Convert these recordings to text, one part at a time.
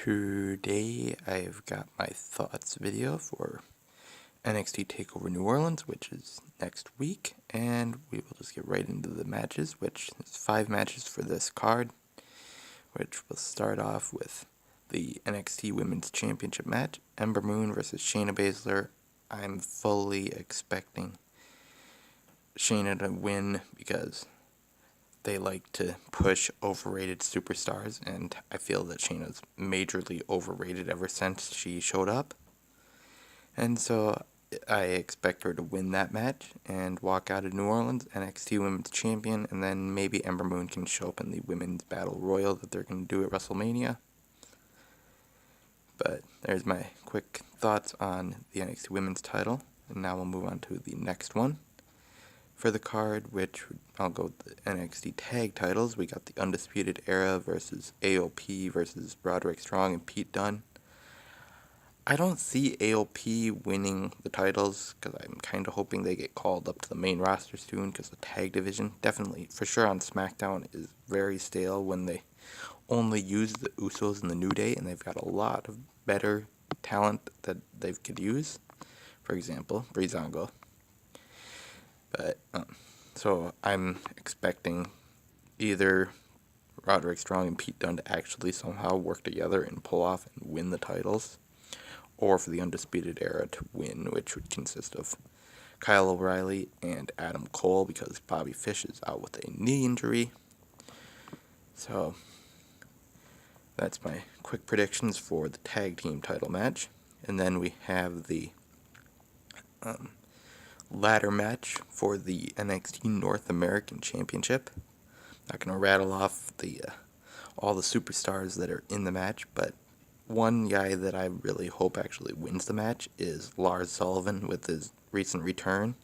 Today I've got my thoughts video for NXT Takeover New Orleans, which is next week, and we will just get right into the matches, which is 5 matches for this card, which will start off with the NXT Women's Championship match, Ember versus Shayna Baszler. I'm fully expecting Shayna to win because they like to push overrated superstars, and I feel that Shayna's majorly overrated ever since she showed up. And so I expect her to win that match and walk out of New Orleans NXT Women's Champion, and then maybe Ember can show up in the Women's Battle Royal that they're going to do at WrestleMania. But there's my quick thoughts on the NXT Women's title, and now we'll move on to the next one. For the card, which I'll go with the NXT Tag Titles, we got the Undisputed Era versus AOP versus Roderick Strong and Pete Dunne. I don't see AOP winning the titles because I'm kind of hoping they get called up to the main roster soon, because the tag division, definitely, for sure on SmackDown, is very stale when they only use the Usos and the New Day, and they've got a lot of better talent that they could use. For example, Breezango. But, so I'm expecting either Roderick Strong and Pete Dunne to actually somehow work together and pull off and win the titles, or for the Undisputed Era to win, which would consist of Kyle O'Reilly and Adam Cole, because Bobby Fish is out with a knee injury. So that's my quick predictions for the tag team title match. And then we have the ladder match for the NXT North American Championship. Not going to rattle off the all the superstars that are in the match, but one guy that I really hope actually wins the match is Lars Sullivan with his recent return.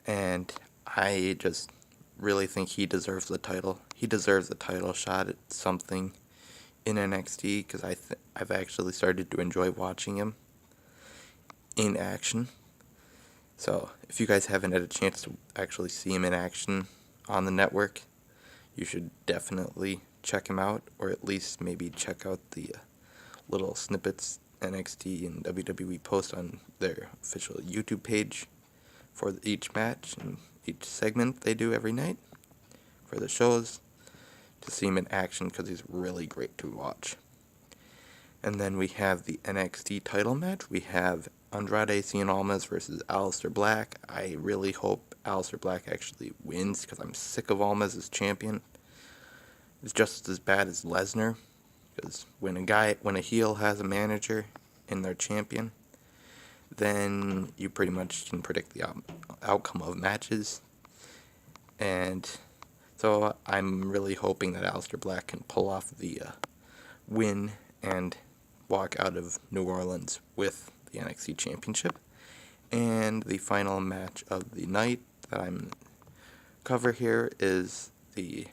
And I just really think he deserves the title. He deserves a title shot at something in NXT, because I've actually started to enjoy watching him in action. So, if you guys haven't had a chance to actually see him in action on the network, you should definitely check him out, or at least maybe check out the little snippets NXT and WWE post on their official YouTube page for each match and each segment they do every night for the shows, to see him in action, because he's really great to watch. And then we have the NXT title match. We have Andrade Cien Almas versus Aleister Black. I really hope Aleister Black actually wins, because I'm sick of Almas as champion. It's just as bad as Lesnar, because when a heel has a manager in their champion, then you pretty much can predict the outcome of matches. And so I'm really hoping that Aleister Black can pull off the win and walk out of New Orleans with the NXT Championship. And the final match of the night that I'm cover here is the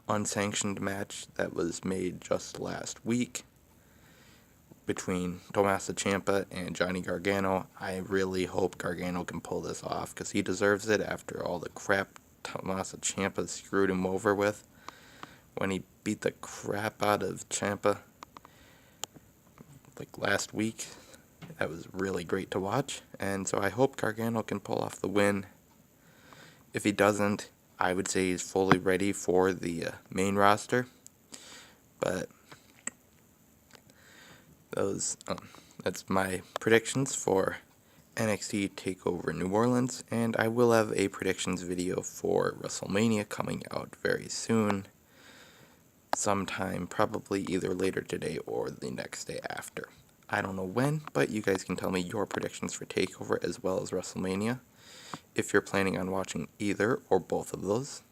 unsanctioned match that was made just last week between Tommaso Ciampa and Johnny Gargano. I really hope Gargano can pull this off, because he deserves it after all the crap Tommaso Ciampa screwed him over with when he beat the crap out of Ciampa like last week. That was really great to watch, and so I hope Gargano can pull off the win. If he doesn't, I would say he's fully ready for the main roster. But that's my predictions for NXT TakeOver New Orleans, and I will have a predictions video for WrestleMania coming out very soon, sometime probably either later today or the next day after. I don't know when, but you guys can tell me your predictions for TakeOver as well as WrestleMania, if you're planning on watching either or both of those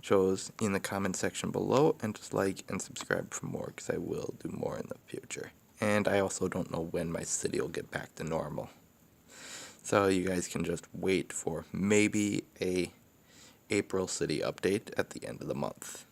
shows, in the comment section below, and just like and subscribe for more, because I will do more in the future. And I also don't know when my city will get back to normal, so you guys can just wait for maybe a April city update at the end of the month.